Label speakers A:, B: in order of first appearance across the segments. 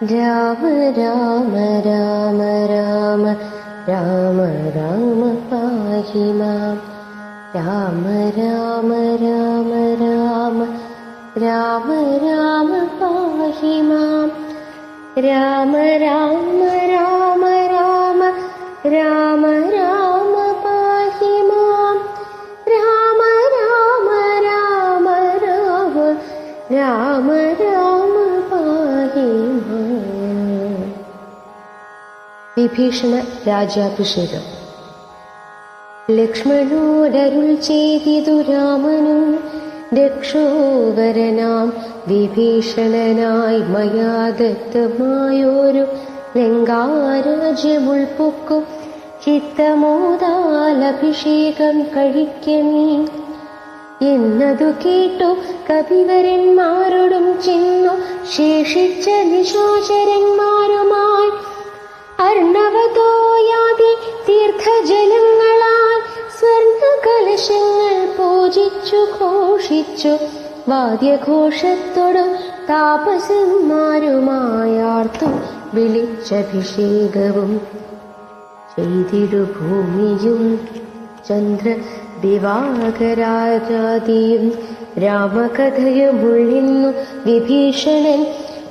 A: രാമ രാമ രാമ രാമ രാമ രാമ പാഹി മാം. രാമ രാമ രാമ രാമ രാമ രാമ പാഹി മാം. രാമ രാമ രാമ രാമ രാമ രാമ പാഹി മാം. രാമ രാമ രാമ രാമ രാമ രാമ പാഹി മാം. വിഭീഷണ രാജ്യാഭിഷേകം. ലക്ഷ്മണോടരുൾ ചെയ്തിതു രാമനും രക്ഷോവരനാം വിഭീഷണനായി മയാ ദത്തമായൊരു ലങ്കാരാജ്യമുൾപ്പൊക്കും ചിത്തമോദാലഭിഷേകം കഴിക്കണീ എന്നതു കേട്ടു കപിവരന്മാരോടും ചെന്നു ശേഷിച്ച നിശാചരന്മാരുമായി അർണവതോയാതി തീർത്ഥജലങ്ങളാൽ സ്വർണകലശങ്ങൾ പൂജിച്ചു ഘോഷിച്ചു വാദ്യഘോഷത്തോടു താപസന്മാരുമായാർത്തു വിളിച്ചഭിഷേകവും ചെയ്തിടു ഭൂമിയും ചന്ദ്ര ദിവാകരാജാദിയും രാമകഥയുമുള്ളിന്നു വിഭീഷണൻ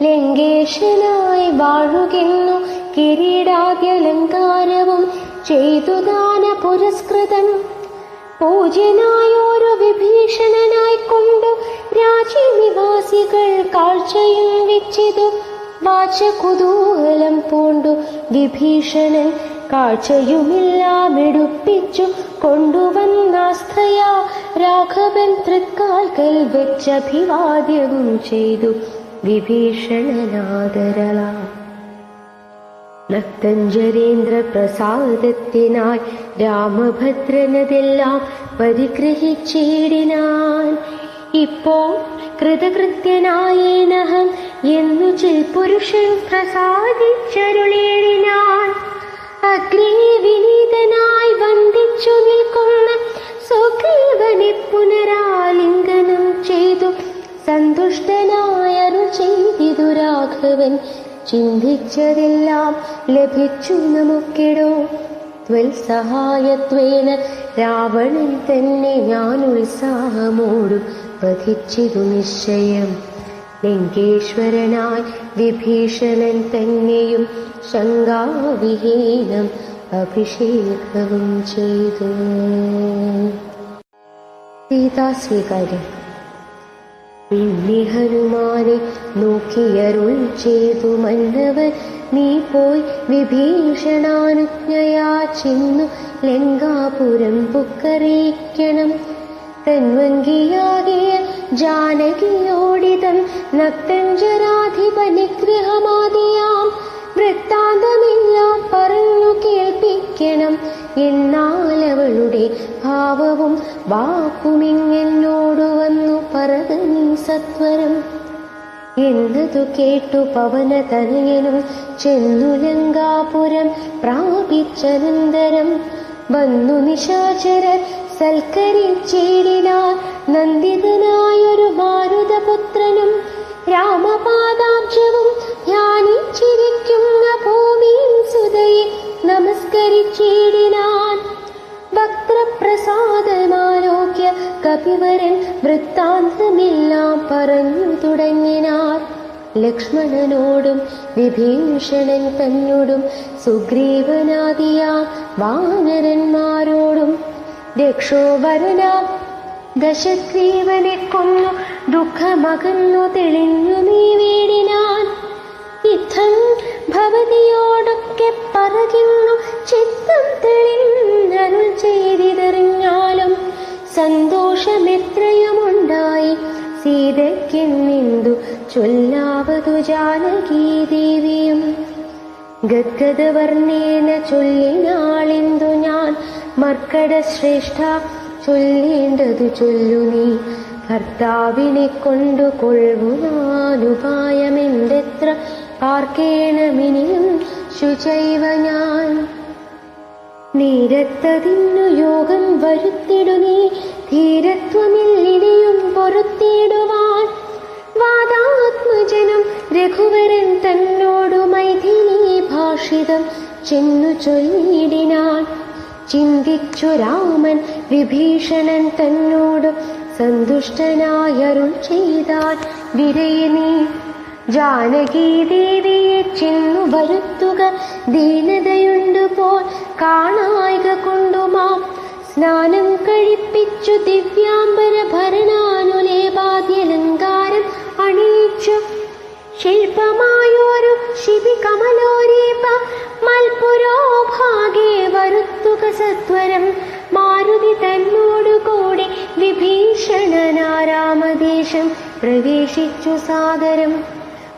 A: ലങ്കേശനായി വാഴുകെന്നു കിരീടാദ്യലങ്കാരവും ചെയ്തു ദാന പുരസ്കൃതൻ പൂജ്യനായൊരു വിഭീഷണനായിക്കൊണ്ടു രാജ്യനിവാസികൾ കാഴ്ചയും വെച്ചിതു വാചകുതൂഹലം പൂണ്ടു വിഭീഷണൻ കാഴ്ചയുമെല്ലാം എടുപ്പിച്ചു കൊണ്ടുവന്നാസ്ഥയാ രാഘവൻ തൃക്കാൽക്കൽ വെച്ചഭിവാദ്യവും ചെയ്തു വിഭീഷണനാദരളാ. നക്തഞ്ജരേന്ദ്ര പ്രസാദത്തിനായി രാമഭദ്രനതെല്ലാം പരിഗ്രഹിച്ചിടിനാൻ. ഇപ്പോൾ കൃതകൃത്യനായേനഹം എന്നു ചിൽ പുരുഷൻ പ്രസാദിച്ചരുളേടിനാൻ. അഗ്രേ വിനീതനായി വന്ദിച്ചു നിൽക്കുന്ന സുഗ്രീവനെ പുനരാലിംഗനം ചെയ്തു സന്തുഷ്ടനായരുൾ ചെയ്തിതു രാഘവൻ. ചിന്തിച്ചതെല്ലാം ലഭിച്ചു നമുക്കിടോ ത്വൽസഹായത്വേന രാവണൻ തന്നെ ഞാൻ ഉത്സാഹമോടു വധിച്ചിതു നിശ്ചയം. ലങ്കേശ്വരനായി വിഭീഷണൻ തന്നെയും ശങ്കാവിഹീനം അഭിഷേകവും ചെയ്തു. സീതാസ്വീകാര്യം. പിന്നെ ഹനുമാനെ നോക്കിയരുൾ ചെയ്തു മന്നവൻ നീ പോയി വിഭീഷണാനുജ്ഞയാ ചെന്നു ലങ്കാപുരം പുക്കറിയിക്കണം. തന്വങ്കിയാകിയ ജാനകിയോടിതം നക്തഞ്ജരാധിപ നിഗ്രഹമാദിയാം വൃത്താന്തമെല്ലാം പറഞ്ഞു കേൾപ്പിക്കണം. എന്നാൽ അവളുടെ ഭാവവും വാക്കുമിങ്ങെന്നോടു വന്നു പറകനീ സത്വരം. എന്നതു കേട്ടു പവനതനയനും ചെന്നു ലങ്കാപുരം പ്രാപിച്ചനന്തരം വന്നു നിശാചരർ സൽക്കരിച്ചിടിനാർ. നന്ദിതനായൊരു മാരുതപുത്രനും രാമപാദാബ്ജവും ധ്യാനിച്ചിരിക്കുന്ന ഭൂമിയും സുതയെ നമസ്കരിച്ചിടിനാൻ. ഭക്തപ്രസാദമാലോക്യ കപിവരൻ വൃത്താന്തമെല്ലാം പറഞ്ഞു തുടങ്ങിനാർ. ലക്ഷ്മണനോടും വിഭീഷണൻ തന്നോടും സുഗ്രീവനാദിയാം വാനരന്മാരോടും രക്ഷോവരനാം ദശഗ്രീവനെ കൊന്നു ദുഃഖമകന്നു തെളിഞ്ഞു നീ വീടിനാൻ. ഇത്തം ഭവതിയോടൊക്കെ പറയുന്നു ചിത്തം തെളിഞ്ഞരുൾ ചെയ്തിതറിഞ്ഞാലും സന്തോഷമെത്രയുമുണ്ടായി സീതയ്ക്കെന്നെന്തു ചൊല്ലാവതു ജാനകീദേവിയും. ഗദ്ഗദവർണ്ണേന ചൊല്ലിനാളെന്തു ഞാൻ മർക്കട ശ്രേഷ്ഠ ചൊല്ലേണ്ടതു ചൊല്ലു നീ. ഭർത്താവിനെ കൊണ്ടു കൊള്ളുവാനുപായമെന്തെത്ര പാർക്കേണമിനിയും ശുചൈവ ഞാൻ. നേരത്തതിന്നു യോഗം വരുത്തിടു നീ ധീരത്വമില്ലിനിയും പൊറുത്തിടുവാൻ. വാദാത്മജനും രഘുവരൻ തന്നോട് ഭാഷിതം ചെന്നു ചൊല്ലിയിടിനാൻ. ചിന്തിച്ചു രാമൻ വിഭീഷണൻ തന്നോട് സന്തുഷ്ടനായരുൾ ചെയ്താൻ. വിരയെ നീ ജാനകീദേവിയെ ചെന്നു വരുത്തുക, ദീനതയുണ്ടു പോൽ കാണായിക കൊണ്ടുമാം. സ്നാനം കഴിപ്പിച്ചു ദിവ്യാംബര ഭരണാനുലേപാദ്യലങ്കാരം അണിയിച്ചു ശില്പമായൊരു ശിബി കമലോരീപ മൽപുരോഭാഗേ വരുത്തുക സത്വരം. മാരുതി തന്നോടുകൂടി വിഭീഷണനാരാമദേശം പ്രവേശിച്ചു സാദരം.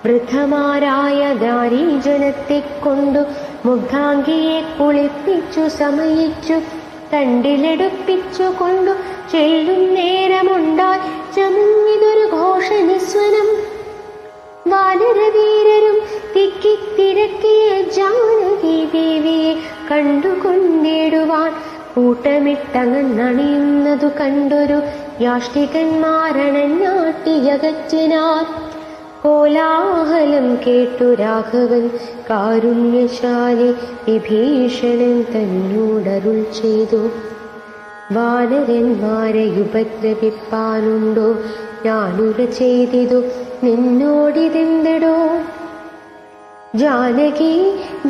A: വൃദ്ധമാരായ ദാരീജനത്തെ കൊണ്ടു മുഗ്ധാംഗിയെ കുളിപ്പിച്ചു സമയിച്ചു തണ്ടിലെടുപ്പിച്ചു കൊണ്ടു ചെല്ലും നേരമുണ്ടായി ചമഞ്ഞിതൊരു ഘോഷനിസ്വനം. വാനരവീരരും തിക്കിത്തിരക്കിയ ജാനകി ദേവിയെ കണ്ടുകൊണ്ടിടുവാൻ കൂട്ടമിട്ടങ്ങണണിയുന്നതു കണ്ടൊരു യാഷ്ടികന്മാരണഞ്ഞാട്ടിയകറ്റിനാർ. കോലാഹലം കേട്ടു രാഘവൻ കാരുണ്യശാലി വിഭീഷണൻ തന്നോടരുൾ ചെയ്തു. വാനരന്മാരെ ഉപദ്രവിപ്പാനുണ്ടോ, ഞാനുര ചെയ്തിതു നിന്നോടിതെന്തടോ. ജാനകി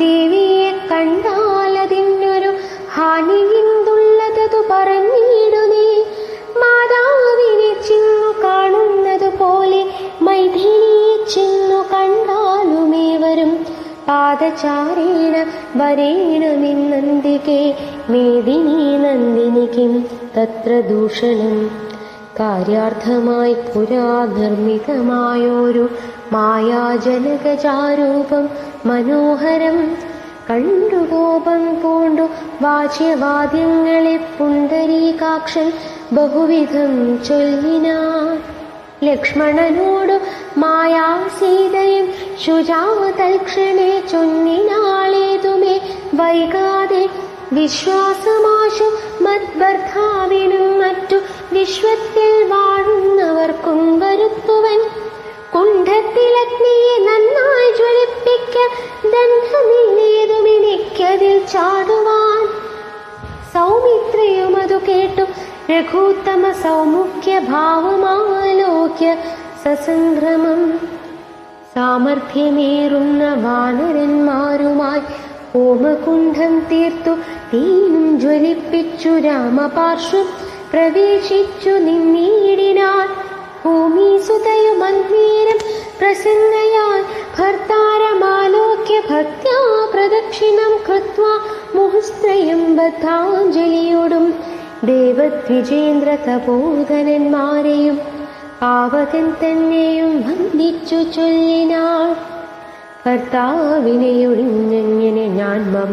A: ദേവിയെ കണ്ടാലതിനൊരു ഹാനിയിന്തുള്ളതു പറഞ്ഞിടു നീ. മാതാവിനെ ചെന്നു കാണുന്നതു പോലെ മൈഥിലിയെ ചെന്നു കണ്ടാലുമേവരും. പാദചാരേണ വരേണമിന്നന്തികേ മേദിനി നന്ദിനിക്കും തത്ര ദൂഷണം. കാര്യാർത്ഥമായി പുരാ നിർമ്മിതമായൊരു മായാജനകചാരൂപം മനോഹരം കണ്ടുകോപം പൂണ്ടു വാച്യവാദ്യങ്ങളെ പുണ്ടരീകാക്ഷൻ ബഹുവിധം ചൊല്ലിനാൻ. ലക്ഷ്മണനോടു മായാസീതയും ശുചാതൽക്ഷണേ ചൊന്നിനാളേതുമേ വൈകാതെ. വിശ്വാസമാശു മദ്ഭർത്താവിനും മറ്റു വിശ്വത്തിൽ വാഴുന്നവർക്കും വരുത്തുവൻ. കുണ്ഠത്തിലഗ്നിയെ നന്നായി ജ്വലിപ്പിക്ക ദണ്ഡമില്ലേതുമിനിക്കതിൽ ചാടുവാൻ. സൗമിത്രിയും അതു കേട്ടു രഘൂത്തമ സൗമുഖ്യ ഭാവമാലോക്യ സസംഭ്രമം. സാമർഥ്യമേറുന്ന വാനരന്മാരുമായി ഹോമകുണ്ഠം തീർത്തു തീനും ജ്വലിപ്പിച്ചു രാമപാർശ്വം പ്രവേശിച്ചു നിന്നീടിനാൻ. ഭൂമിസുതയുമന്നേരം പ്രസന്നയാൽ ഭർത്താരമാലോക്യ ഭക്ത്യാ പ്രദക്ഷിണം കൃത്വാ മുഹുസ്ത്രയം ബദ്ധാഞ്ജലിയോടും ദേവദ്വിജേന്ദ്ര തപോധനന്മാരെയും പാവകൻ തന്നെയും വന്ദിച്ചു ചൊല്ലിനാൾ. ഭർത്താവിനെയൊഴിഞ്ഞെങ്ങനെ ഞാൻ മമ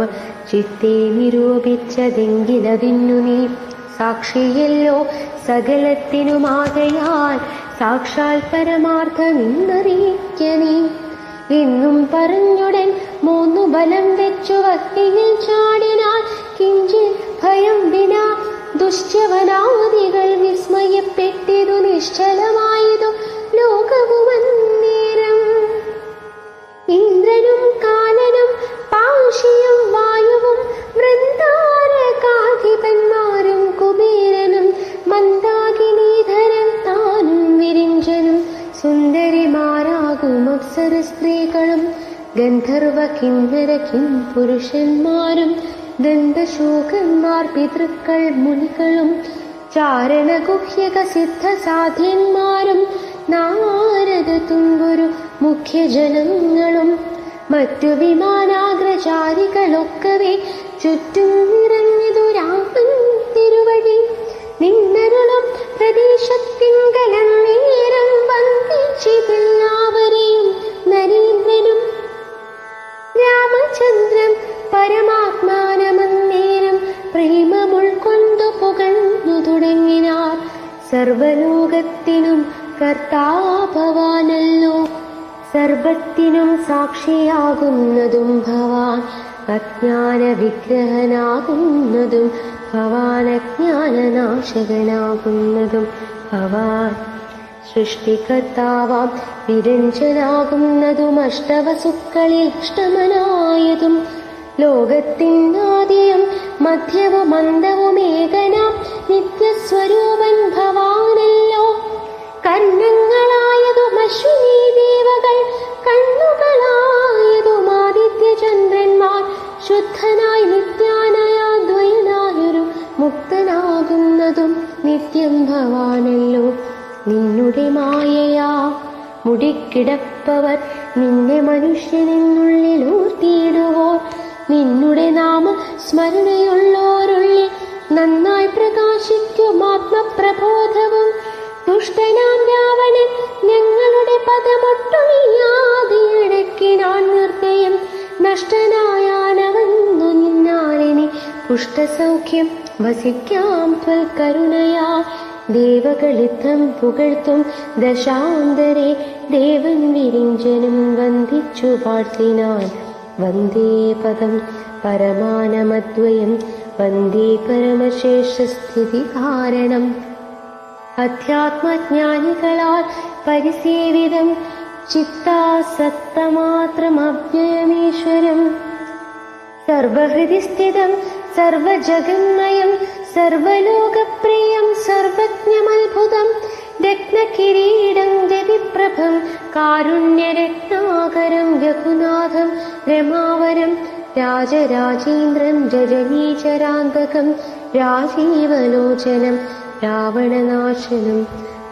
A: ചിത്തെ നിരൂപിച്ചതെങ്കിലതിന്നു നീ സാക്ഷിയല്ലോ സകലത്തിനുമാകയാൽ സാക്ഷാൽ പരമാർത്ഥമിന്നറിയിക്ക നീ. എന്നും പറഞ്ഞുടൻ 3 ബലം വെച്ചു അഗ്നിയിൽ ചാടിനാൽ കിഞ്ചിൽ ഭയം വിനാ ദുശ്ചവനാദികൾ വിസ്മയപ്പെട്ടിതു നിശ്ചലമായതു ലോകവുമന്നേരം. ഇന്ദ്രനും കാലനും പാശിയും വായുവും വൃന്ദാരകാധിപന്മാരും കുബേരനും മന്ദാകിനീധരൻ താനും വിരിഞ്ചനും സുന്ദരിമാരാകും അപ്സര സ്ത്രീകളും ഗന്ധർവ കിന്നര കിംപുരുഷന്മാരും ദന്തശൂകന്മാർ പിതൃക്കൾ മുനികളും ചാരണഗുഹ്യക സിദ്ധസാധ്യന്മാരും നാരദ തുമ്പുരു മുഖ്യജനങ്ങളും മറ്റു വിമാനാഗ്രചാരികളൊക്കവേ ചുറ്റും നിറഞ്ഞതു രാമൻ തിരുവടി. നിന്നരുളും പ്രദേശത്തിങ്കലം നേരം വന്ദിച്ചിതെല്ലാവരെയും നരേന്ദ്രനും. രാമചന്ദ്രൻ പരമാത്മാനമന്നേരം പ്രേമമുൾക്കൊണ്ടു പുകഴ്ന്നു തുടങ്ങിനാർ. സർവലോകത്തിനും കർത്താഭവാനല്ലോ, സർവത്തിനും സാക്ഷിയാകുന്നതും ഭവാൻ, അജ്ഞാന വിഗ്രഹനാകുന്നതും ഭവാൻ, അജ്ഞാനനാശകനാകുന്നതും ഭവാൻ. സൃഷ്ടികർത്താവാം വിരഞ്ജനാകുന്നതും അഷ്ടവസുക്കളിൽ അഷ്ടമനായതും ലോകത്തിനാദ്യം മധ്യവും അന്തവും ഏകനാം നിത്യസ്വരൂപൻ ഭവാനല്ലോ. കർണങ്ങളായതും അശ്വിനീ ദേവകൾ, കണ്ണുകളായതും ആദിത്യചന്ദ്രന്മാർ, ശുദ്ധനായി നിത്യാനയാദ്വയനായൊരു മുക്തനാകുന്നതും നിത്യം ഭവാനല്ലോ. നിന്നുടെ മായയാ മുടിക്കിടപ്പവർ, നിന്നെ മനുഷ്യനെന്നുള്ളിൽ ഊർത്തിയിടുവോർ, നിന്നുടെ നാമ സ്മരണയുള്ളോരുള്ളിൽ നന്നായി പ്രകാശിക്കും ആത്മപ്രബോധവും. ദുഷ്ടനാം രാവണൻ ഞങ്ങളുടെ പദമൊട്ടൊഴിയാതെ ഇടയ്ക്കിനാൻ നിർദ്ദയം നഷ്ടനായാനവന്നു നിന്നാലിനി പുഷ്ടസൗഖ്യം വസിക്കാം ത്വൽക്കരുണയാ. ദേവകളിത്തം പുകഴ്ത്തും ദശാന്തരെ ദേവൻ വിരിഞ്ചനും വന്ദിച്ചു വാഴ്ത്തിനാൻ. വന്ദേ പദം പരമാനമദ്വയം, വന്ദേ പരമശേഷസ്ഥിതി കാരണം. അധ്യാത്മജ്ഞാനികളാൽ പരിസേവിതം ചിത്താസക്തമാത്രമവ്യയമീശ്വരം, സർവഹൃദി സ്ഥിതം സർവജഗന്മയം സർവലോകപ്രിയം സർവജ്ഞമത്ഭുതം. രത്നകിരീടം രതിപ്രഭം കാരുണ്യരത്നാകരം രഘുനാഥം രമാവരം രാജരാജേന്ദ്രം രജനീചരാന്തകം രാജീവലോചനം രാവണനാശനം.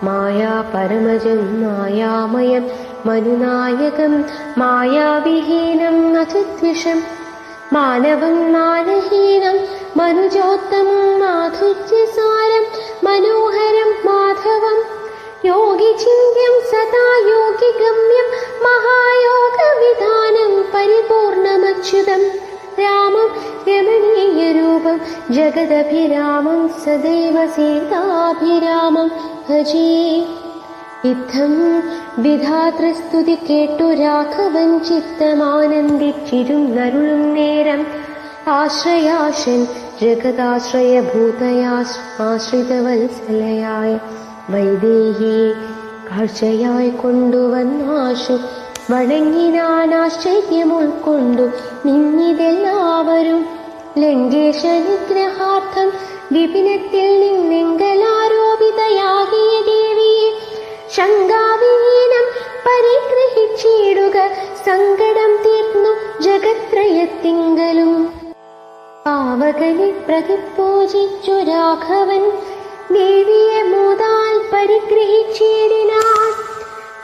A: മായാപരമജം മായാമയം മനുനായകം മായാവിഹീനം അചദ്വിഷം. മാനവം മാനഹീനം മനുജോത്തമം മാധുര്യസാരം മനോഹരം മാധവം. യോഗിചിന്യം സദാ യോഗിഗമ്യം മഹായോഗവിധാനം പരിപൂർണമച്യുതം. രാമം രമണീയരൂപം ജഗദഭിരാമം സദൈവ സീതാഭിരാമം ഭജേ. ഇത്തം വിധാതൃസ്തുതി കേട്ടു രാഘവൻ ചിത്തമാനന്ദിച്ചിരുന്നരുളും നേരം. ആശ്രയാശൻ ജഗദാശ്രയഭൂതയാശ്രിതവത്സലയായ വൈദേഹിയെ കാഴ്ചയായി കൊണ്ടുവന്നാശു വണങ്ങിനാൻ. ആശ്ചര്യം ഉൾക്കൊണ്ടു നിന്നിതെല്ലാവരും. ലങ്കേശനിഗ്രഹാർത്ഥം വിപിനത്തിൽ നിന്നെങ്കലാരോപിതയാകിയ ദേവിയെ ശങ്കാവിഹീനം പരിഗ്രഹിച്ചിടുക. സങ്കടം തീർന്നു ജഗത്രയത്തിങ്കലും. പാവകനെ പ്രതിപൂജിച്ചു രാഘവൻ ദേവിയെ മോദാൽ പരിഗ്രഹിച്ചിടിനാൻ.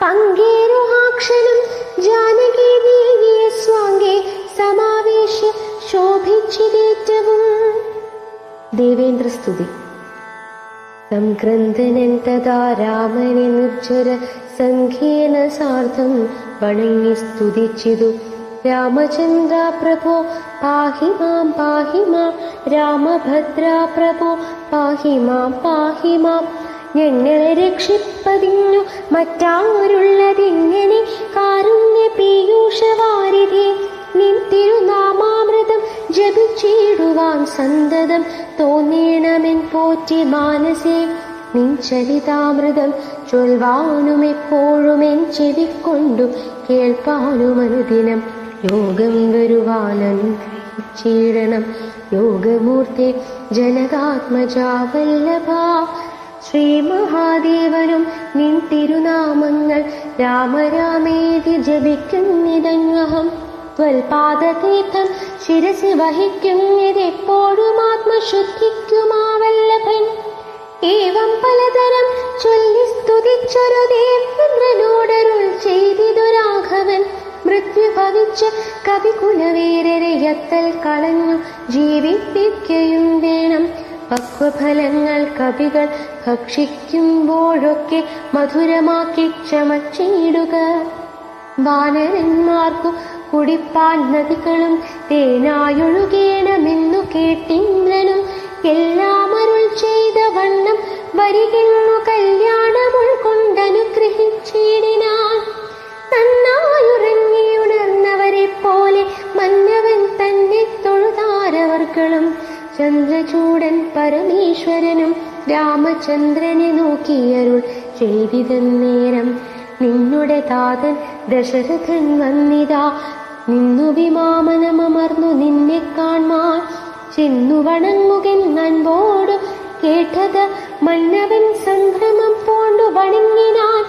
A: പങ്കേരുഹാക്ഷനും ജാനകി ദേവിയെ സ്വാംഗേ സമാവേശ ശോഭിച്ചിതേറ്റവും. ദേവേന്ദ്രസ്തുതി. സംക്രന്ദനൻ തഥാ രാമനെ നിർജ്ജര സംഖ്യേന സാർദ്ധം വണങ്ങി സ്തുതിച്ചിതു. രാമചന്ദ്ര പ്രഭോ പാഹി മാം പാഹി മാം, രാമഭദ്ര പ്രഭോ പാഹി മാം പാഹി മാം. ഞങ്ങളെ രക്ഷിപ്പതിഞ്ഞു മറ്റാരുള്ളതിങ്ങനെ കാരുണ്യ പീയൂഷവാരിധി. നിൻ തിരുനാമാമൃതം ജപിച്ചിടുവാൻ സന്തതം തോന്നേണമെൻ പോറ്റി മാനസേ. നിൻ ചരിതാമൃതം ചൊൽവാനും എപ്പോഴും എൻ ചെവിക്കൊണ്ടു കേൾപ്പാനും അനുദിനം. യോഗം വരുവാനനുഗ്രഹിച്ചിടണം യോഗമൂർത്തെ ജനകാത്മജാവല്ലഭ. ശ്രീ മഹാദേവനും നിൻ തിരുനാമങ്ങൾ രാമരാമേതി ജപിക്കുന്നിതന്വഹം. ത്വൽപാദതീർത്ഥം ശിരസി വഹിക്കുന്നിതെപ്പോഴും ആത്മശുദ്ധിക്കുമാവല്ലഭൻ. ഏവം പലതരം ചൊല്ലി സ്തുതിച്ചൊരു ദേവേന്ദ്രനോടരുൾ ചെയ്തിതു രാഘവൻ. മൃത്യു ഭവിച്ച കവികുലവീരരയത്തൽ കളഞ്ഞു ജീവിപ്പിക്കുകയും വേണം. പക്വഫലങ്ങൾ കവികൾ ഭക്ഷിക്കുമ്പോഴൊക്കെ മധുരമാക്കി ചമച്ചിടുക. വാനരന്മാർക്കു കുടിപ്പാൻ നദികളും തേനായൊഴുകേണമെന്നു കേട്ടിന്ദ്രനും. എല്ലാം അരുൾ ചെയ്ത വണ്ണം വരികെന്നു കല്യാണം ഉൾക്കൊണ്ടനുഗ്രഹിച്ചിടിനാൻ. തന്നായുറങ്ങിയുണർന്നവരെ പോലെ മന്നവൻ തന്നെ തൊഴുതാരവർകളും. ചന്ദ്രചൂടൻ പരമേശ്വരനും രാമചന്ദ്രനെ നോക്കിയരുൾ ചെയ്തിതന്നേരം നിന്നുടെ താതൻ ദശരഥൻ വന്നിതാ നിന്നു വിമാനമമർന്നു നിന്നെ കാൺമാൻ ചെന്നു വണങ്ങുകൻ അൻപോടു കേട്ടത് മന്നവൻ സംഭ്രമം പോണ്ടു വണങ്ങിനാൻ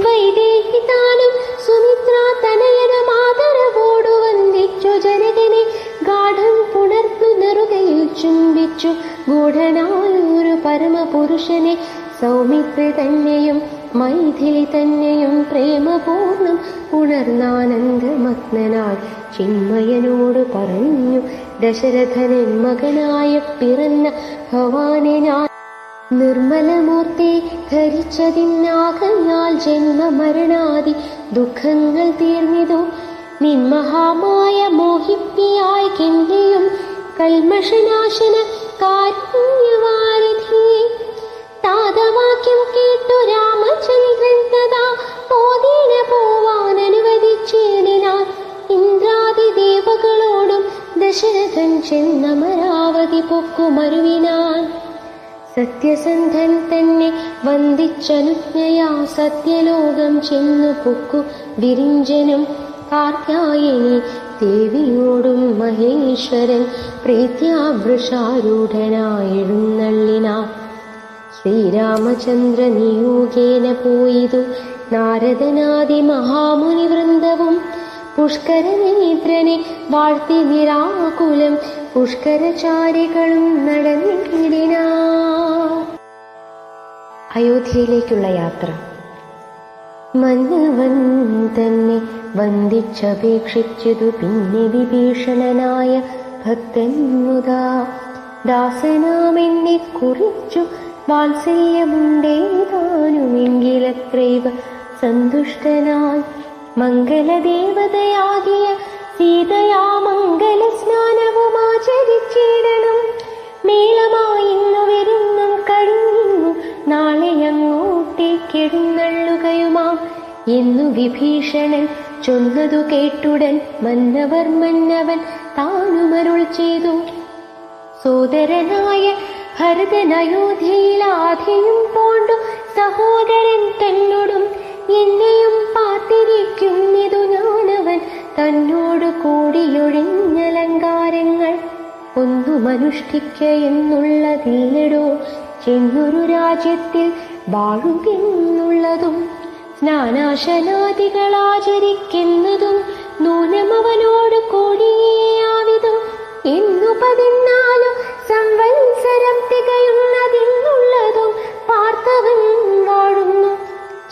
A: വൈദേഹി താനും സുമിത്ര തനയനും ആദരവോടു വന്ദിച്ചു ജനകനെ ഗാഠം പുണർന്നു നെറുകയിൽ ചുംബിച്ചു ഗൂഢനായൊരു പരമപുരുഷനെ സൗമിത്രി തന്നെയും മൈഥിലി തന്നെയും പ്രേമപൂർണം ഉണർന്നാനന്ദമഗ്നനായി ചിന്മയനോട് പറഞ്ഞു ദശരഥനൻ മകനായ പിറന്ന ഭവാനെ നിർമ്മലമൂർത്തി ധരിച്ചതിനാകയാൽ ജന്മമരണാദി ദുഃഖങ്ങൾ തീർന്നിതു നിന്മഹാമായ മോഹിപ്പിയായി കെന്റെയും കൽമഷനാശന കാരുണ്യവാരിധി താതവാക്യം കേട്ടു രാമചന്ദ്രൻ തഥാ പോതീന പോവാൻ അനുവദിച്ചേടിനാൻ ഇന്ദ്രാദി ദേവകളോടും ദശരഥൻ ചെന്നമരാവതി പൊക്കുമരുവിനാൻ സത്യസന്ധൻ തന്നെ വന്ദിച്ചനുജ്ഞയാ സത്യലോകം ചെന്നു പൊക്കു വിരിഞ്ചനും കാർത്യായനി ദേവിയോടും മഹേശ്വരൻ പ്രീത്യാവൃഷാരൂഢനായെഴുന്നള്ളിനാൻ ശ്രീരാമചന്ദ്ര നിയോഗേന പോയിതു നാരദനാദി മഹാമുനി വൃന്ദവും പുഷ്കരനേത്രനെ വാഴ്ത്തി നിരാകുലം പുഷ്കരചാരികളും നടന്നിടിനാ. അയോധ്യയിലേക്കുള്ള യാത്ര. മന്നവൻ തന്നെ വന്ദിച്ചപേക്ഷിച്ചതു പിന്നെ വിഭീഷണനായ ഭക്തൻ മുതാ ദാസനാമെന്നെ കുറിച്ചു വാത്സല്യമുണ്ടേതാനുമെങ്കിലത്രൈവ സന്തുഷ്ടനായി മംഗലദേവതയാകിയ സീതയാ മംഗല സ്നാനവുമാചരിച്ചിടണം മേളമായിന്നു വരുന്നും കഴിഞ്ഞു നാളെ അങ്ങോട്ടേക്കെഴുന്നള്ളുകയുമാം എന്നു വിഭീഷണൻ ചൊന്നതു കേട്ടുടൻ മന്നവൻ താനുമരുൾ ചെയ്തു സോദരനായ ഭരതൻ അയോധ്യയിലാധിയും പോണ്ടു സഹോദരൻ തന്നോടും എന്നെയും പാത്തിരിക്കുന്നിതു ഞാനവൻ തന്നോട് കൂടിയൊഴിഞ്ഞലങ്കാരങ്ങൾ ഒന്നുമനുഷ്ഠിക്ക എന്നുള്ളതില്ലടോ ചെന്നൊരു രാജ്യത്തിൽ വാഴുകെന്നുള്ളതും സ്നാനാശനാദികളാചരിക്കുന്നതും നൂനമവനോട് കൂടിയാവിതും എന്നു 14 സംവത്സരം തികയുന്നതിന്നുള്ളതും പാർത്ഥവൻ വാഴുന്നു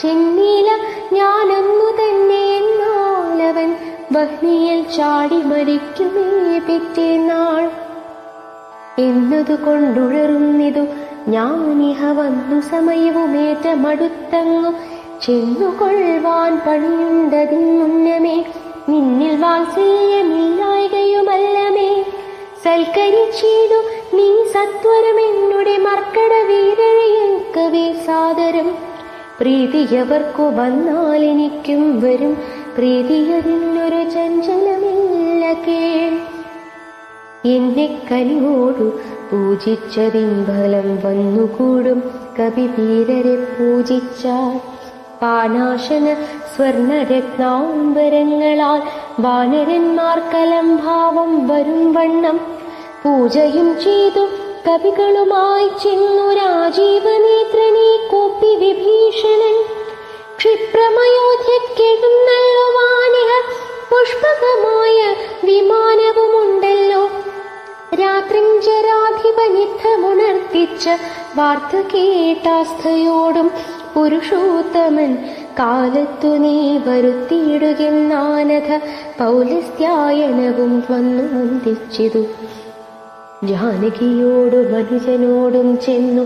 A: ചെന്നീല ഞാനന്നു തന്നെ എന്നാലവൻ വഹ്നിയിൽ ചാടി മരിക്കുമേ പിറ്റേന്നാൾ എന്നതു കൊണ്ടുഴറുന്നിതു ഞാനിഹ വന്നു സമയവുമേറ്റമടുത്തങ്ങു ചെന്നുകൊള്ളുവാൻ പണിയുണ്ടതിന്നുന്നമേ നിന്നിൽ വാത്സല്യമില്ലായകയുമല്ലമേ സൽക്കരിച്ചിടു നീ സത്വരമെന്നുടെ മർക്കട വീരഴയേൽക്കവേ സാദരം പ്രീതിയവർക്കു വന്നാൽ എനിക്കും വരും പ്രീതിയതിനൊരു ചഞ്ചലമില്ല കേൾ എന്നെ കനിവോടു പൂജിച്ചതിൻ ഫലം വന്നുകൂടും കവിവീരരെ പൂജിച്ചാൽ പാനാശന സ്വർണരത്നാംബരങ്ങളാൽ വാനരന്മാർക്കലംഭാവം വരും വണ്ണം പൂജയും ചെയ്തു കവികളുമായി ചെന്നു രാജീവനേത്രനെ കൂപ്പി വിഭീഷണൻ ക്ഷിപ്രമയോധ്യക്കെഴുന്നള്ളുവാനിഹ പുഷ്പകമായ വിമാനവുമുണ്ടല്ലോ രാത്രിഞ്ചരാധിപനിദ്ധമുണർത്തിച്ച വാർത്ത കേട്ടാസ്ഥയോടും പുരുഷോത്തമൻ കാലത്തു നീ വരുത്തിയിടുകെന്നാനഥ പൗലസ്ത്യായനവും വന്നു വന്ദിച്ചിതു ജാനകിയോടും മനുജനോടും ചെന്നു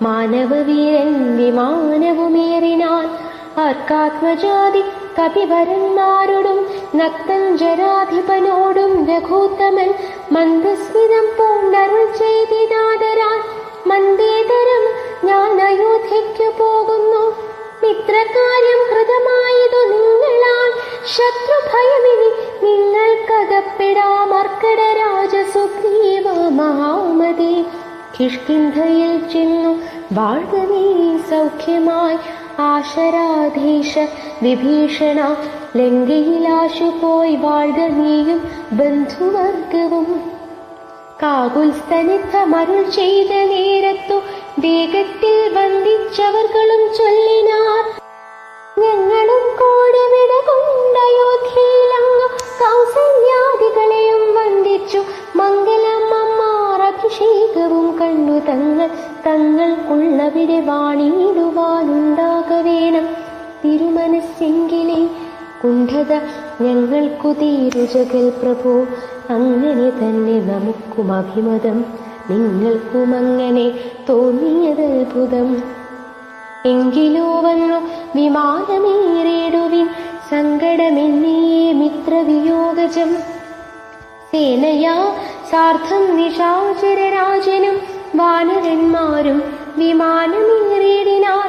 A: മാനവവീരൻ വിമാനവുമേറിനാൻ ആർക്കാത്മജാതി കപിവരന്മാരോടും നക്തഞ്ചരാധിപനോടും രഘൂത്തമൻ മന്ദസ്മിതം പൂണ്ടരുൾ ചെയ്തിനാദരാൻ മന്ദേതരം ഞാൻ അയോധ്യയ്ക്കു പോകുന്നു മിത്രകാര്യം കൃതമായതു നിങ്ങളാൽ ശത്രുഭയമിനി നിങ്ങൾക്കകപ്പെടാമർക്കട രാജസുഗ്രീവ മഹാമതി കിഷ്കിന്ധയിൽ ചെന്നു വാഴ്ക നീ സൗഖ്യമായി ആശരാധീശ വിഭീഷണ ലങ്കയിലാശുപോയി വാഴ്ക നീയും ബന്ധുവർഗവും. കാകുൽസ്തനിത്തമരുൾ ചെയ്ത നേരത്തു വേഗത്തിൽ വന്ദിച്ചവർകളും ചൊല്ലിനാർ, ഞങ്ങളും കൂടെ വിട കൊണ്ടയോധ്യയിലങ്ങു കൗസല്യാദികളെയും വന്ദിച്ചു മംഗലം അമ്മാർ അഭിഷേകവും കണ്ടു തങ്ങൾക്കുള്ളവിടെ വാണിടുവാനുണ്ടാകവേണം തിരുമനസ്സെങ്കിലേ കുണ്ഠത ഞങ്ങൾക്കു തീരു ജഗൽ പ്രഭോ. അങ്ങനെ തന്നെ നമുക്കും അഭിമതം നിങ്ങൾക്കുമങ്ങനെ തോന്നിയതത്ഭുതം. എങ്കിലോ വന്നു വിമാനമേറിടുവിൻ സങ്കടമെന്നേ മിത്രവിയോഗജം. സേനയാ സാർദ്ധം നിശാചരരാജനും വാനരന്മാരും വിമാനമേറിയിടിനാർ.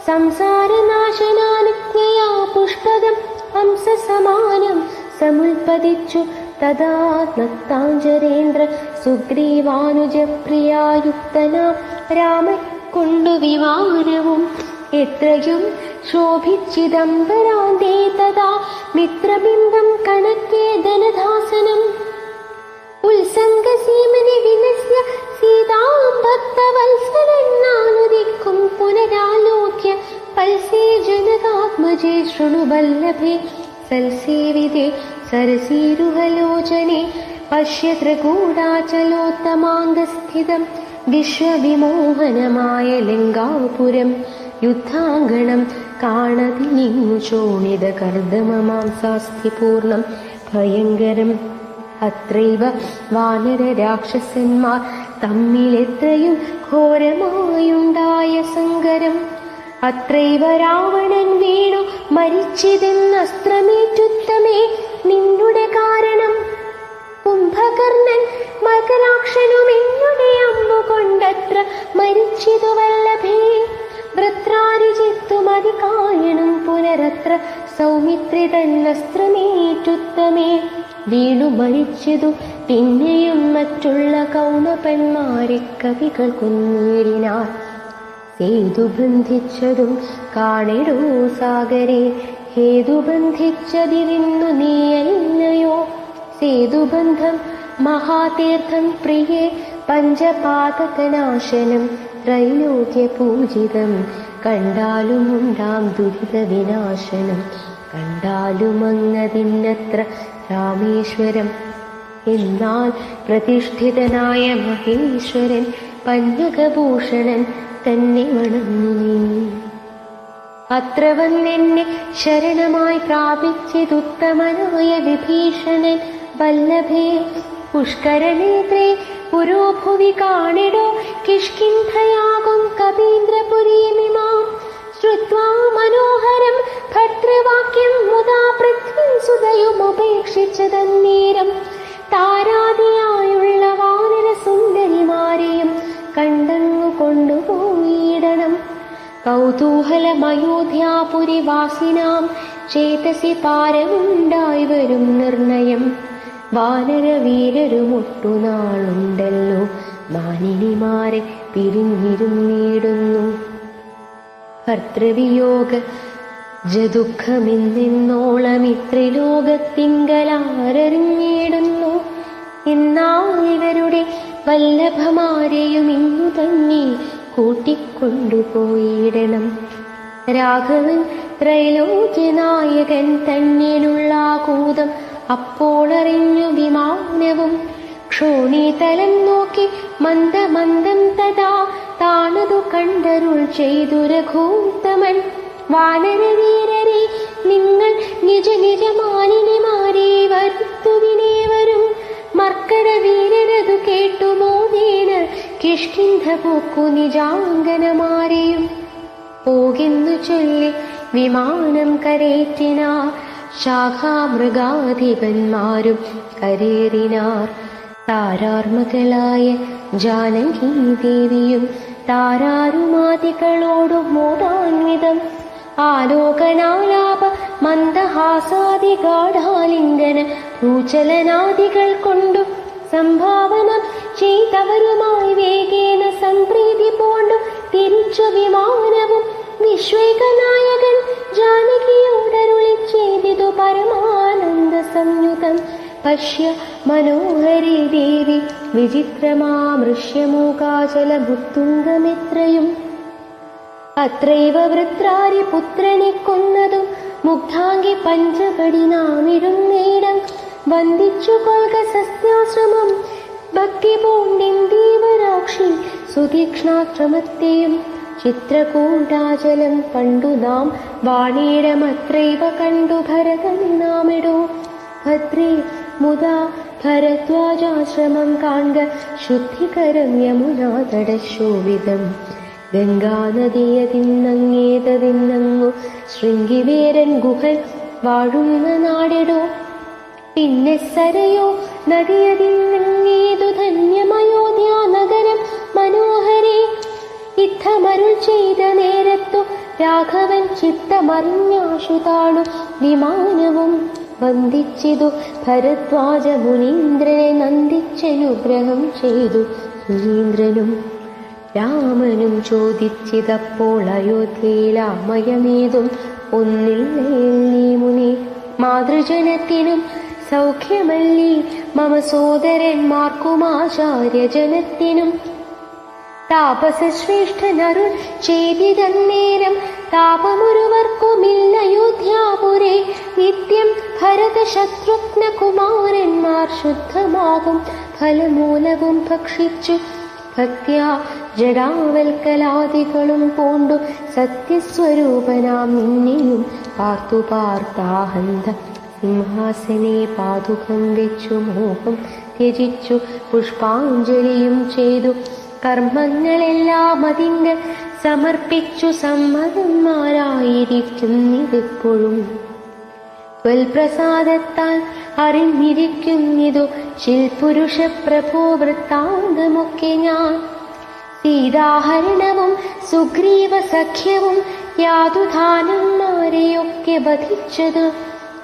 A: സംസാരനാശനാനുജ്ഞയാ പുഷ്പകം ഹംസസമാനം സമുൽപ്പതിച്ചു തഥാ നക്താഞ്ജരേന്ദ്ര സുഗ്രീവാനുജപ്രിയായുക്തനാം രാമൻ കൊണ്ടു വിമാനവും. എത്രയും ശോഭിച്ചിദംബരാന്തേ തഥാ മിത്രബിംബം കണക്കേ ധനദാസനം. ഉത്സംഗസീമനെ വിനസ്യ സീതാം ഭക്തവത്സലന്നാനുദിക്കും പുനരാലോക്യ പൽസേ ജനകാത്മജേ ശൃണു വല്ലഭേ സൽസേവിതേ സരസീരുഹലോചനെ പശ്യ ത്രികൂടാചലോത്തമാംഗസ്ഥിതം വിശ്വവിമോഹനമായ ലങ്കാപുരം. യുദ്ധാങ്കണം കാണതിനിങ്ങു ശോണിത കർദമമാംസാസ്ഥിപൂർണം ഭയങ്കരം. അത്രൈവ വാനര രാക്ഷസന്മാർ തമ്മിലെത്രയും ഘോരമായുണ്ടായ സങ്കരം. അത്രൈവ രാവണൻ വീണു മരിച്ചിതെന്നസ്ത്രമേറ്റുത്തമേ നിന്നുടെ കാരണം. കുംഭകർണൻ മകരാക്ഷനും എന്നുടെ അമ്പുകൊണ്ടത്ര മരിച്ചിതു വല്ലഭേ. വൃത്രാരിജിത്തുമതികായനും പുനരത്ര സൗമിത്രി തന്നസ്ത്രമേറ്റുത്തമേ വീണു മരിച്ചതു. പിന്നെയും മറ്റുള്ള കൗണപന്മാരെ കവികൾ കൊന്നേറിനാർ. സേതുബന്ധിച്ചതും കാണിടോ സാഗരെ ഹേതുബന്ധിച്ചതിരിന്നു നീയല്ലയോ. സേതുബന്ധം മഹാതീർത്ഥം പ്രിയേ പഞ്ചപാതകനാശനം ത്രൈലോക്യപൂജിതം. കണ്ടാലുമുണ്ടാം ദുരിത വിനാശനം കണ്ടാലുമങ്ങതിന്നത്ര രാമേശ്വരം. എന്നാൽ പ്രതിഷ്ഠിതനായ മഹേശ്വരൻ പന്നകഭൂഷണൻ തന്നെ വണങ്ങു നീ. അത്ര വന്നെന്നെ ശരണമായി പ്രാപിച്ചിതുത്തമനായ വിഭീഷണൻ വല്ലഭേ. പുഷ്കരനേത്രേ പുരോഭുവി കാണിടോ കിഷ്കിന്ധയാകും കപീന്ദ്രപുരീമിമാം. ശ്രുത്വാ മനോഹരം ഭർതൃവാക്യം മുദാ പൃഥ്വീ സുതയുമുപേക്ഷിച്ചതന്നേരം താരാദിയായുള്ള വാനര സുന്ദരിമാരെയും കണ്ടങ്ങു കൊണ്ടുപോയിടണം. കൗതൂഹലമയോധ്യാപുരിവാസിനാം ചേതസി പാരമുണ്ടായി വരും നിർണയം. വാനരവീരരുമൊട്ടുനാളുണ്ടല്ലോ മാനിനിമാരെ പിരിഞ്ഞിരുന്നിടുന്നു. ഭർതൃവിയോഗ ജദുഃഖമെന്നെന്നോളമിത്രിലോകത്തിങ്കലാരറിഞ്ഞിടുന്നു. എന്നാൽ ഇവരുടെ വല്ലഭമാരെയും ഇന്നു തന്നെ കൂട്ടിക്കൊണ്ടുപോയിടണം. രാഘവൻ ത്രൈലോക്യനായകൻ തന്നിലുള്ള അപ്പോളറിഞ്ഞു വിമാനവും. ക്ഷോണീതലം നോക്കി മന്ദമന്ദം തഥാ താണതു കണ്ടരുൾ ചെയ്തു രഘൂത്തമൻ. വാനരവീരരെ നിങ്ങൾ നിജ നിജമാനിനിമാരെ വരുത്തുവിനേവരും. മർക്കടവീരരതു കേട്ടു മോദേന കിഷ്കിന്ധ പോക്കു നിജാംഗനമാരെയും. പോകെന്നു ചൊല്ലി വിമാനം കരേറ്റിനാർ. ശാഖാമൃഗാധിപന്മാരും കരേറിനാർ. താരാർമകളായ ജാനകീദേവിയും താരാരുമാദികളോടു മോദാന്വിതം. ആലോകനാലാപ മന്ദഹാസാദി ഗാഢാലിംഗന ഭൂചലനാദികൾ കൊണ്ടു സംഭാവന ചെയ്തവരുമായി വേഗേന സംപ്രീതി പോണ്ടു തിരിച്ചു വിമാനവും വിശ്വേകനായകൻ ജാനകിയോടരുളി ചെയ്തിതു പരമാനന്ദ സംയുതം. പശ്യ മനോഹരി ദേവി വിചിത്രമാമൃഷ്യമൂകാചലമുത്തുംഗമിത്രയും അത്രൈവ വൃത്രാരി പുത്രനെ കൊന്നതും മുഗ്ധാംഗി പഞ്ചകടി നാമിരുന്നേടം വന്ദിച്ചു കൊൽക സസ്യാശ്രമം ഭക്തി പൂണ്ടിന്ദീവരാക്ഷി സുതീക്ഷ്ണാശ്രമത്തെയും ചിത്രകൂടാചലം പണ്ടു നാം വാണീടമത്രൈവ കണ്ടു ഭരതൻ നാമിടോ. ഭദ്രേ മുതാ ഭരദ്വാജാശ്രമം കാൺക ശുദ്ധികരം യമുനാ തടശോഭിതം. ഗംഗാനദിയതിന്നങ്ങേതതിന്നങ്ങു ശൃംഗിവേരൻ ഗുഹൻ വാഴുന്ന നാടെടോ. പിന്നെ സരയോ നദിയതിന്നങ്ങേതു ധന്യമയോധ്യാ നഗരം മനോഹരേ. യുദ്ധമരുൾ ചെയ്ത നേരത്തു രാഘവൻ ചിത്തമറിഞ്ഞാശു താണു വിമാനവും വന്ദിച്ചിതു ഭരദ്വാജ മുനീന്ദ്രനെ നന്ദിച്ചനുഗ്രഹം ചെയ്തു മുനീന്ദ്രനും. രാമനും ചോദിച്ചിതപ്പോൾ അയോധ്യയിലാമയമേതും ഒന്നില്ലേ മുനി മാതൃജനത്തിനും സൗഖ്യമല്ലീ മമ സോദരന്മാർക്കുമാചാര്യജനത്തിനും. താപസശ്രേഷ്ഠനരുൾ ചെയ്തിതന്നേരം താപമൊരുവർക്കുമില്ലയോധ്യാപുരേ. നിത്യം ഭരത ശത്രുഘ്ന കുമാരന്മാർ ശുദ്ധമാകും ഫലമൂലവും ഭക്ഷിച്ചു ഭക്ത്യാ ജഡാവൽക്കലാദികളും പൂണ്ടു സത്യസ്വരൂപനാം നിന്നെയും പാർത്തു പാർത്താഹന്ത സിംഹാസനെ പാതുകം വെച്ചു മോഹം ത്യജിച്ചു പുഷ്പാഞ്ജലിയും ചെയ്തു കർമ്മങ്ങളെല്ലാം അതിങ്കൽ സമർപ്പിച്ചു സമ്മതന്മാരായിരിക്കുന്നിതെപ്പോഴും. ത്വൽപ്രസാദത്താൽ അറിഞ്ഞിരിക്കുന്നിതു ചിൽപുരുഷ പ്രഭോ വൃത്താന്തമൊക്കെ ഞാൻ. സീതാഹരണവും സുഗ്രീവ സഖ്യവും യാതുധാനന്മാരെയൊക്കെ വധിച്ചത്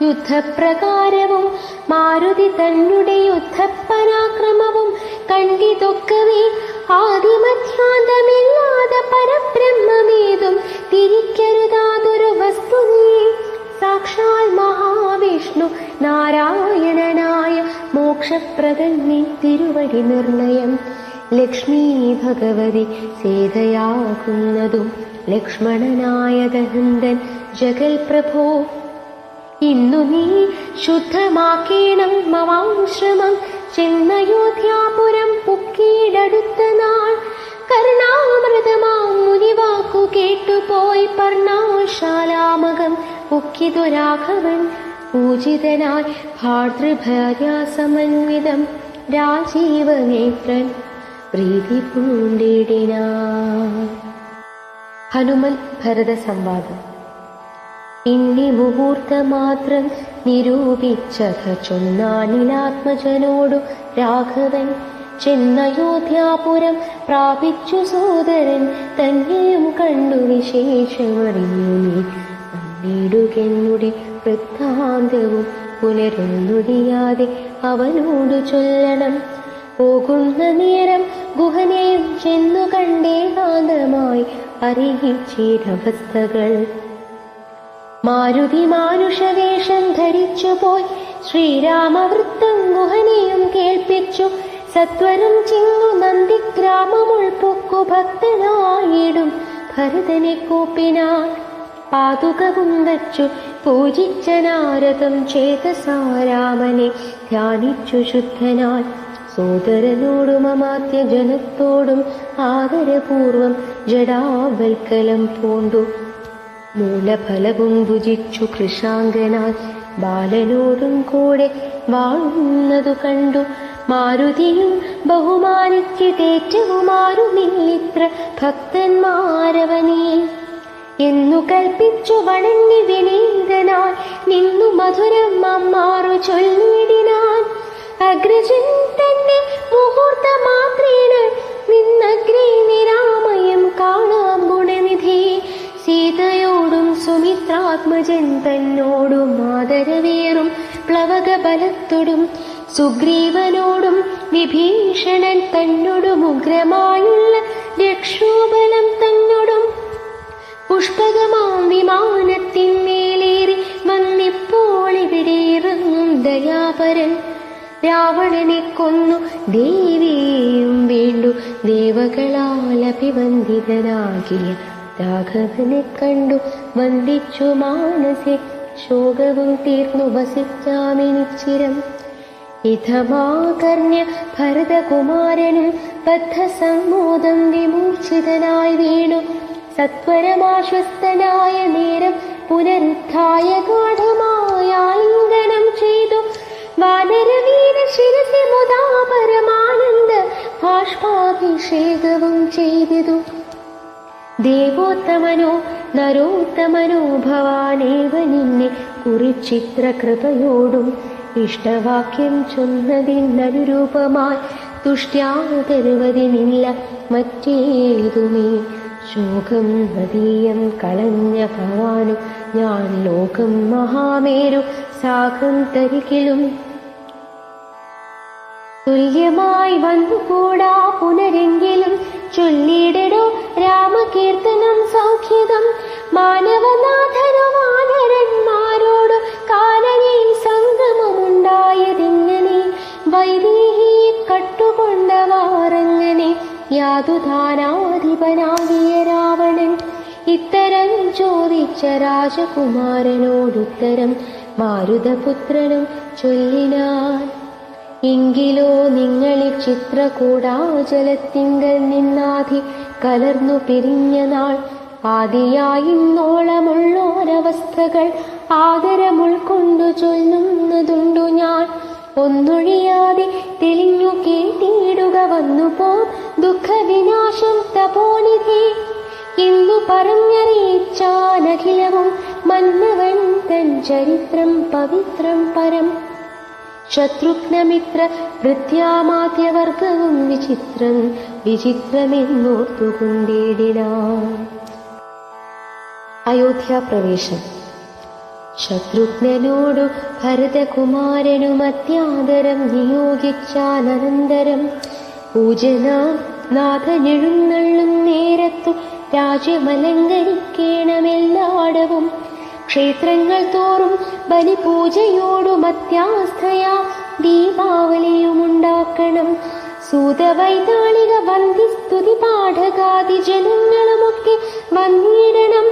A: യുദ്ധപ്രകാരവും മാരുതി തന്നെ യുദ്ധപരാക്രമവും കണ്ടിതൊക്കവേ ആദിമധ്യാന്തമില്ലാതെ പരബ്രഹ്മമേതും തിരിക്കരുതാതൊരു വസ്തു നീ. സാക്ഷാൽ മഹാവിഷ്ണു നാരായണനായ മോക്ഷപ്രദൻ നീ തിരുവടി നിർണയം. ലക്ഷ്മീ ഭഗവതി സേതയാകുന്നതും ലക്ഷ്മണനായ ദഹന്തൻ ജഗൽ പ്രഭോ. ഇന്നു നീ ശുദ്ധമാക്കേണം മമാശ്രമം ചെന്നയോധ്യാപുരം പുക്കീടടുത്ത നാൾ. കർണാമൃതമാം മുനിവാക്കു കേട്ടുപോയി പർണാശാലാമകം പുക്കിതു രാഘവൻ പൂജിതനായി ഭാതൃഭാര്യാസമന്വിതം രാജീവനേത്രൻ പ്രീതി പൂണ്ടിടിനാൻ. ഹനുമൻ ഭരത സംവാദം. ഇന്നി മുഹൂർത്തമാത്രം നിരൂപിച്ചത ചൊന്നാനിലാത്മജനോടു രാഘവൻ. ചെന്നയോധ്യാപുരം പ്രാപിച്ചു സോദരൻ തന്നെയും കണ്ടു വിശേഷമറിഞ്ഞു നീ. അന്നിടുകെന്നുടെ വൃത്താന്തവും പുനരൊന്നുടിയാതെ അവനോടു ചൊല്ലണം. പോകുന്ന നേരം ഗുഹനെയും ചെന്നു കണ്ടേകാന്തമായി അറിയിച്ചീരവസ്ഥകൾ. മാരുതി മാനുഷവേഷം ധരിച്ചുപോയി ശ്രീരാമവൃത്തം ഗുഹനെയും കേൾപ്പിച്ചു. സത്വരം ചിങ്ങു നന്ദിഗ്രാമമുൾപ്പൊക്കു ഭക്തനായിടും ഭരതനെ കൂപ്പിനാൻ. പാതുകവും വച്ചു പൂജിച്ച നാരദം ചേതസാരാമനെ ധ്യാനിച്ചു ശുദ്ധനായി. സോദരനോടും അമാത്യ ജനത്തോടും ആദരപൂർവം ജഡാവൽക്കലം പൂണ്ടു. മൂലഫലവും ഭുജിച്ചു കൃഷാങ്കനായി ബാലനോടും കൂടെ വാഴുന്നതു കണ്ടു. മാരുതിയും ബഹുമാനിച്ചിതേറ്റവുമാരുമില്ലിത്ര ഭക്തന്മാരവനേ എന്നു കൽപ്പിച്ചു വണങ്ങി വിനീതനായി നിന്നു മധുരം അമ്മാറു ചൊല്ലിടിനാൻ. അഗ്രജൻ തന്നെ മുഹൂർത്തമാത്രേണ നിന്നഗ്രേ നിരാമയം കാണാം ഗുണനിധി. സീതയോടും സുമിത്രാത്മജൻ തന്നോടും ആദരവേറും പ്ലവക ബലത്തോടും സുഗ്രീവനോടും വിഭീഷണൻ തന്നോടും ഉഗ്രമായുള്ള രക്ഷോബലം തന്നോടും പുഷ്പകമാം വിമാനത്തിന്മേലേറി വന്നിപ്പോൾ ഇവിടെ ഇറങ്ങും ദയാപരൻ. രാവണനെ കൊന്നു ദേവിയെയും വീണ്ടു ദേവകളാൽ അഭിവന്ദിതനാകിയ രാഘവനെ കണ്ടു വന്ദിച്ചു മാനസെ ശോകവും തീർന്നു വസിച്ചാമിനിച്ചിരം. ഇഥമാകർണ്യ ഭരതകുമാരനും ബദ്ധസമ്മോദം വിമൂർച്ഛിതനായി വീണു സത്വരമാശ്വസ്തനായ നേരം പുനരുദ്ധായ ഗാഠമായ ആലിംഗനം ചെയ്തു. വാനരവീര ശിരസി മുദാ പരമാനന്ദ ബാഷ്പാഭിഷേകവും ചെയ്തിതു. ദേവോത്തമനോ നരോത്തമനോ ഭവാനേവ നിന്നെ കുറിച്ചിത്ര കൃപയോടും ഇഷ്ടവാക്യം ചൊന്നതിനനുരൂപമായി തുഷ്ട്യാതരുവതിനില്ല മറ്റേതുമേ. ശോകം നദീയം കളഞ്ഞ ഭവാനും ഞാൻ ലോകം മഹാമേരു സാഗം തരികിലും തുല്യമായി വന്നുകൂടാ പുനരെങ്കിലും ചൊല്ലിയിടടോ രാമകീർത്തനം സൗഖ്യതം. മാനവനാഥനോ വാനരന്മാരോട് കാലനേ സംഗമമുണ്ടായതിങ്ങനെ വൈദേഹിയെ കട്ടുകൊണ്ടവാറങ്ങനെ യാതുധാനാധിപനാകിയ രാവണൻ ഇത്തരം ചോദിച്ച രാജകുമാരനോടുത്തരം മാരുതപുത്രനും ചൊല്ലിനാൻ. എങ്കിലോ നിങ്ങളിൽ ചിത്രകൂടാചലത്തിങ്കൽ നിന്നാധി കലർന്നു പിരിഞ്ഞ നാൾ ആദിയായിന്നോളമുള്ളോരവസ്ഥകൾ ആദരമുൾക്കൊണ്ടു ചൊല്ലുന്നതുണ്ടു ഞാൻ. ഒന്നൊഴിയാതെ തെളിഞ്ഞു കേട്ടിടുക വന്നുപോ ദുഃഖവിനാശം തപോനിധി. ഇന്നു പറഞ്ഞറിയിച്ചാനഖിലവും മന്നവൻ തൻ ചരിത്രം പവിത്രം പരം. ശത്രുഘ്നമിത്ര ഭൃത്യാമാത്യവർഗവും വിചിത്രം വിചിത്രമെന്നോർത്തുകൊണ്ടിടിനാൻ. അയോധ്യാപ്രവേശം. ശത്രുഘ്നനോടു ഭരതകുമാരനും അത്യാദരം നിയോഗിച്ചാനന്തരം പൂജനാം നാഥനെഴുന്നള്ളും നേരത്തു രാജ്യമലങ്കരിക്കേണമെല്ലാടവും. ക്ഷേത്രങ്ങൾ തോറും ബലിപൂജയോടും അത്യാസ്ഥയാ ദീപാവലിയുമുണ്ടാക്കണം. സൂതവൈതാളിക വന്ദിസ്തുതി പാഠകാദി ജനങ്ങളുമൊക്കെ വന്നിടണം.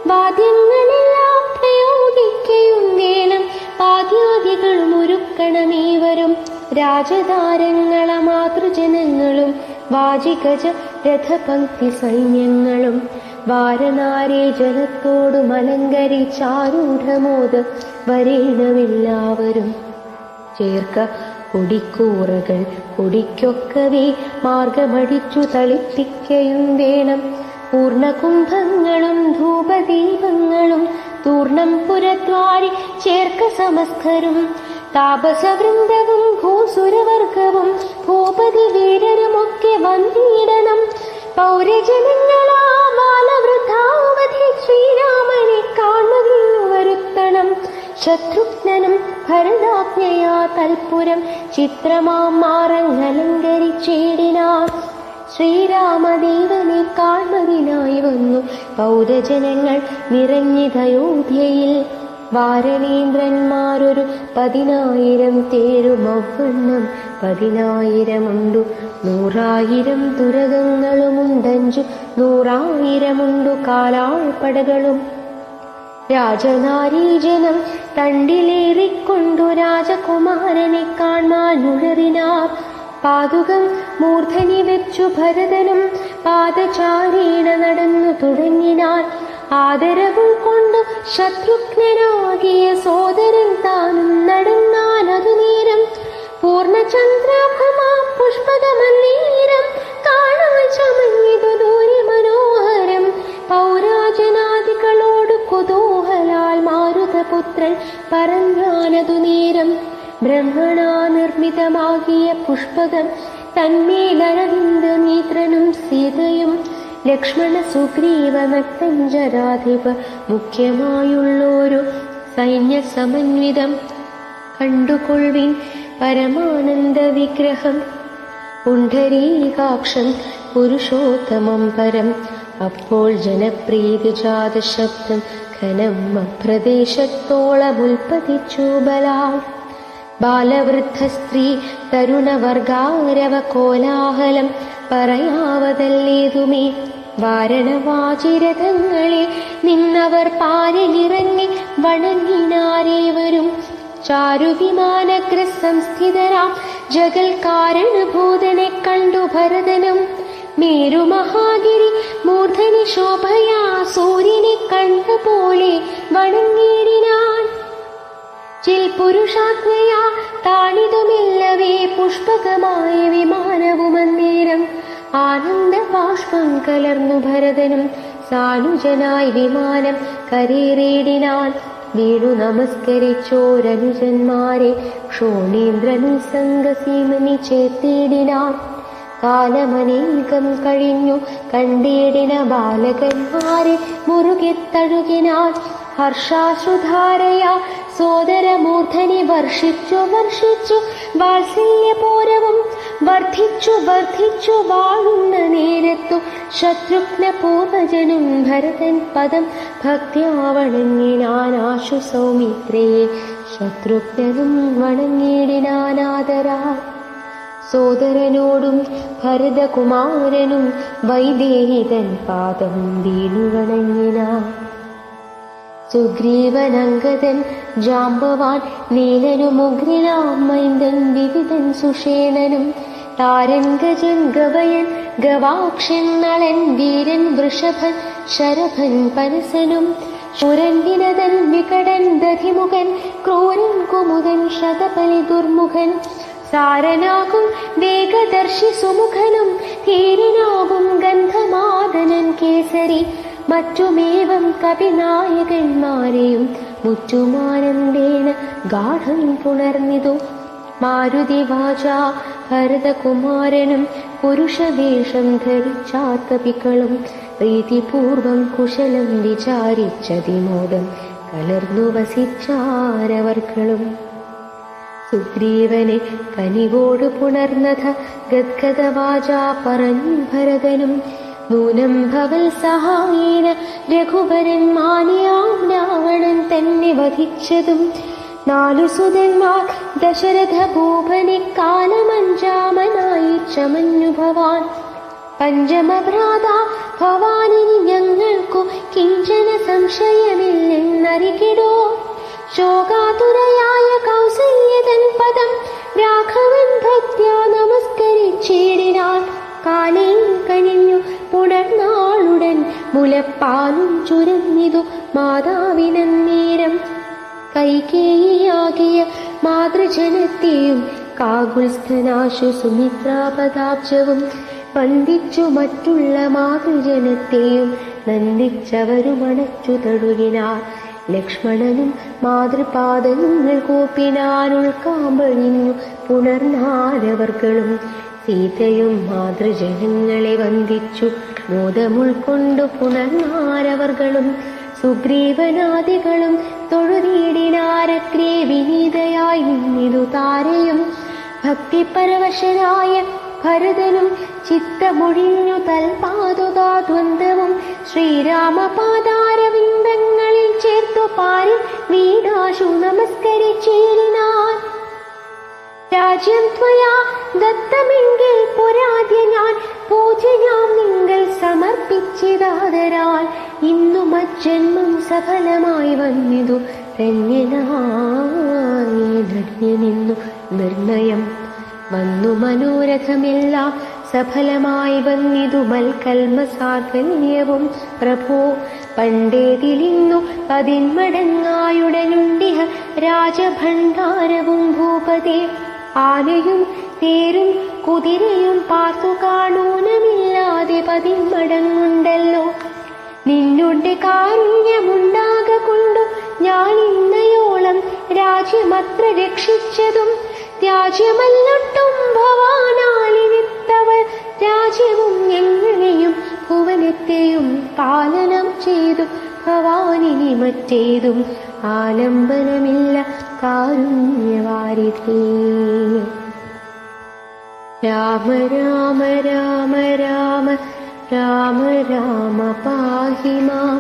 A: വാദ്യങ്ങളെല്ലാം പ്രയോഗിക്കയും വേണം. വാദ്യാദികളും ഒരുക്കണമേവരും. രാജതാരങ്ങള മാതൃജനങ്ങളും വാജികജ രഥപങ്ക്തി സൈന്യങ്ങളും വാരനാരെ ജനത്തോടും അലങ്കരിച്ചാരൂഢമോദ വരേണമെല്ലാവരും. ചേർക്ക കൊടിക്കൂറകൾ കൊടിക്കൊക്കവേ മാർഗമടിച്ചു തളിപ്പിക്കയും വേണം. പൂർണ്ണകുംഭങ്ങളും ധൂപദീപങ്ങളും തൂർണം പുരദ്വാരി ചേർക്ക സമസ്തരും. താപസവൃന്ദവും ഭൂസുരവർഗവും ഭൂപതി വീരരുമൊക്കെ വന്നിടണം. പൗരജനങ്ങളാ ബാലവൃദ്ധാവധി ശ്രീരാമനെ കാണുകയും വരുത്തണം. ശത്രുഘ്നനും ഭരതാജ്ഞയാ തൽപുരം ചിത്രമാം മാറങ്ങലങ്കരിച്ചേടിനാർ. ശ്രീരാമദേവനെ കാൺമതിനായി വന്നു പൗരജനങ്ങൾ നിറഞ്ഞിതയോധ്യയിൽ. വാരണേന്ദ്രന്മാരൊരു 10,000 തേരുമവണ്ണം 10,000 100,000 തുരകങ്ങളുമുണ്ടഞ്ചു 100,000 കാലാൾപ്പടകളും. രാജനാരീജനം തണ്ടിലേറിക്കൊണ്ടു രാജകുമാരനെ കാണാനുഴറിനാർ. പാതുകം മൂർധനി വെച്ചു ഭരതനും പാദചാരീണ നടന്നു തുടങ്ങിനാൻ. ആദരവും കൊണ്ടു ശത്രുഘ്നനാകിയ സോദരൻ താനും നടന്നാനതു നേരം. പൂർണ്ണചന്ദ്രാഭമാ പുഷ്പകമന്നേരം കാണാൻ ചമഞ്ഞിതു ദൂരെ മനോഹരം. പൗരാജനാദികളോട് കുതൂഹലാൽ മാരുതപുത്രൻ പറഞ്ഞാനതു നേരം. ബ്രഹ്മണാ നിർമ്മിതമാകിയ പുഷ്പകം തന്മേലരവിന്ദ നേത്രനും സീതയും ലക്ഷ്മണ സുഗ്രീവ നക്തഞ്ചരാധിപ മുഖ്യമായുള്ളൊരു സൈന്യ സമന്വിതം. കണ്ടുകൊള്ളിൻ പരമാനന്ദ വിഗ്രഹം പുണ്ഡരീകാക്ഷം പുരുഷോത്തമം പരം. അപ്പോൾ ജനപ്രീതിജാത ശബ്ദം ഘനം പ്രദേശത്തോളമുൽപ്പതിച്ചു ബലാൽ. ബാലവൃദ്ധ സ്ത്രീ തരുണവർഗാരവ കോലാഹലം പറയാവതല്ലേതുമേ. വാരണവാചിരഥങ്ങളെ നിന്നവർ പാരിലിറങ്ങി വണങ്ങിനാരേവരും. ചാരുവിമാനഗ്രസംസ്ഥിതരാം ജഗൽ കാരണഭൂതനെ കണ്ടു ഭരതനും. മേരുമഹാഗിരി മൂർധനി ശോഭയാ സൂര്യനെ കണ്ട പോലെ വണങ്ങിയിടിനാൻ. ചിൽ പുരുഷാജ്ഞയാ താണിതുമില്ലവേ പുഷ്പകമായ വിമാനവുമന്നേരം. ആനന്ദ ബാഷ്പം കലർന്നു ഭരതനും സാനുജനായി വിമാനം കരേറിയിടിനാൻ. വീണു നമസ്കരിച്ചോരനുജന്മാരെ ക്ഷോണീന്ദ്രനിസംഗസീമനി ചേർത്തിയിടിനാൻ. കാലമനേകം കഴിഞ്ഞു കണ്ടിടിന ബാലകന്മാരെ മുറുകെ തഴുകിനാൻ. ഹർഷാശ്രുധാരയാ സോദരമൂർധനി വർഷിച്ചു വാത്സല്യപൂരവും വർദ്ധിച്ചു വാഴുന്ന നേരത്തു ശത്രുഘ്ന പൂർവജനും ഭരതൻ പദം ഭക്ത്യാ വണങ്ങിനാനാശു സൗമിത്രയെ. ശത്രുഘ്നനും വണങ്ങിടിനാനാദരാ. സോദരനോടും ഭരതകുമാരനും വൈദേഹിതൻ പാദം വീണു വണങ്ങിനാൻ. സുഗ്രീവനങ്കദൻ ജാംബവാൻ നീലനുമുഗ്രിനാം മൈന്ദൻ വിവിധൻ സുഷേണനും. താരൻ ഗജൻ ഗവയൻ ഗവാക്ഷൻ നളൻ വീരൻ വൃഷഭൻ ശരഭൻ പനസനും. ശൂരൻ വിനതൻ വികടൻ ദധിമുഖൻ ക്രൂരൻ കുമുദൻ ശതപലി ദുർമുഖൻ. സാരനാകും വേഗദർശി സുമുഖനും ധീരനാകും ഗന്ധമാദനൻ കേസരി. മറ്റുമേവം കവിനായകന്മാരെയും മുറ്റുമാനന്ദേന ഗാഠം പുണർന്നിതു. മാരുതിവാച ഭരതകുമാരനും പുരുഷവേഷം ധരിച്ചാത്ത കവികളും പ്രീതിപൂർവം കുശലം വിചാരിച്ചതിമോദം കലർന്നു വസിച്ചാരവർകളും. സുഗ്രീവനെ കനിവോട് പുണർന്നഥ ഗദ്ഗദവാച പറഞ്ഞു ഭരതനും. നൂനം ഭവൽ സഹായേന രഘുവരൻ മാനിയാം രാവണൻ തന്നെ വധിച്ചതും. 4 സുതന്മാർ ദശരഥ ഭൂപനെ കാലമഞ്ചാമനായി ചമഞ്ഞു ഭവാൻ. പഞ്ചമഭ്രാത ഭവാനിനി ഞങ്ങൾക്കു കിഞ്ചന സംശയമില്ലെന്നറികിടോ. ശോകാതുരയായ കൗസല്യതൻ പദം രാഘവൻ ഭക്ത്യാ നമസ്കരിച്ചിടിനാൻ. കാലേ കനിഞ്ഞു പുണർന്നാളുടൻ മുലപ്പാലും ചുരന്നിതു മാതാവിനന്നേരം. കൈകേയിയാകിയ മാതൃജനത്തെയും കാകുൽസ്ഥനാശു സുമിത്രാപദാബ്ജവും വന്ദിച്ചു മറ്റുള്ള മാതൃജനത്തെയും നന്ദിച്ചവരുമണച്ചു തഴുകിനാർ. ലക്ഷ്മണനും മാതൃപാദങ്ങൾ കൂപ്പിനാനുൾക്കാമ്പഴിഞ്ഞു പുണർന്നാരവർകളും. സീതയും മാതൃജനങ്ങളെ വന്ദിച്ചു മോദമുൾക്കൊണ്ടു പുണർന്നാരവർകളും. സുഗ്രീവനാദികളും തൊഴുതീടിനാരഗ്രേ വിനീതയായി നിന്നിതു താരയും. ഭക്തിപരവശനായ ഭരതനും ചിത്തമൊഴിഞ്ഞു തൽപാതുകാദ്വന്ദ്വവും ശ്രീരാമപാദാരവിന്ദങ്ങളിൽ ചേർത്തു പാരി വീടാശു നമസ്കരിച്ചേരിനാൻ. രാജ്യം ത്വയാ ദത്തമെങ്കിൽ പുരാദ്യ ഞാൻ പൂജയാം നിങ്ങൾ സമർപ്പിച്ചിതാദരാൽ. ഇന്നു മജ്ജന്മം സഫലമായി വന്നിതു ധന്യനായി ധന്യനിന്നു നിർണയം. വന്നു മനോരഥമെല്ലാം സഫലമായി വന്നിതു മൽക്കൽമസാധന്യവും പ്രഭോ. പണ്ടേതിലിന്നു 10 മടങ്ങായുടനുണ്ടിഹ രാജഭണ്ഡാരവും ഭൂപതേ. ആനയും തേരും കുതിരയും പാർത്തു കാണൂനമില്ലാതെ 10 മടങ്ങുണ്ടല്ലോ. നിന്നുടെ കാരുണ്യമുണ്ടാക കൊണ്ടു ഞാൻ ഇന്നയോളം രാജ്യമത്ര രക്ഷിച്ചതും. രാജ്യമല്ലൊട്ടും ഭവാനാലിനിത്തവർ രാജ്യവും ഞങ്ങളെയും ഭുവനത്തെയും പാലനം ചെയ്തു ഭവാനിനി മറ്റേതും ആലംബനമില്ല കാരുണ്യവാരിധേ. രാമ രാമ രാമ രാമ രാമ രാമ പാഹി മാം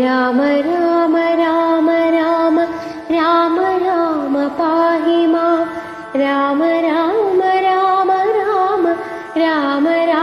A: രാമ രാമ രാമ രാമ രാമ രാമ പാഹി മാം രാമ രാമ രാമ രാമ രാമ രാമ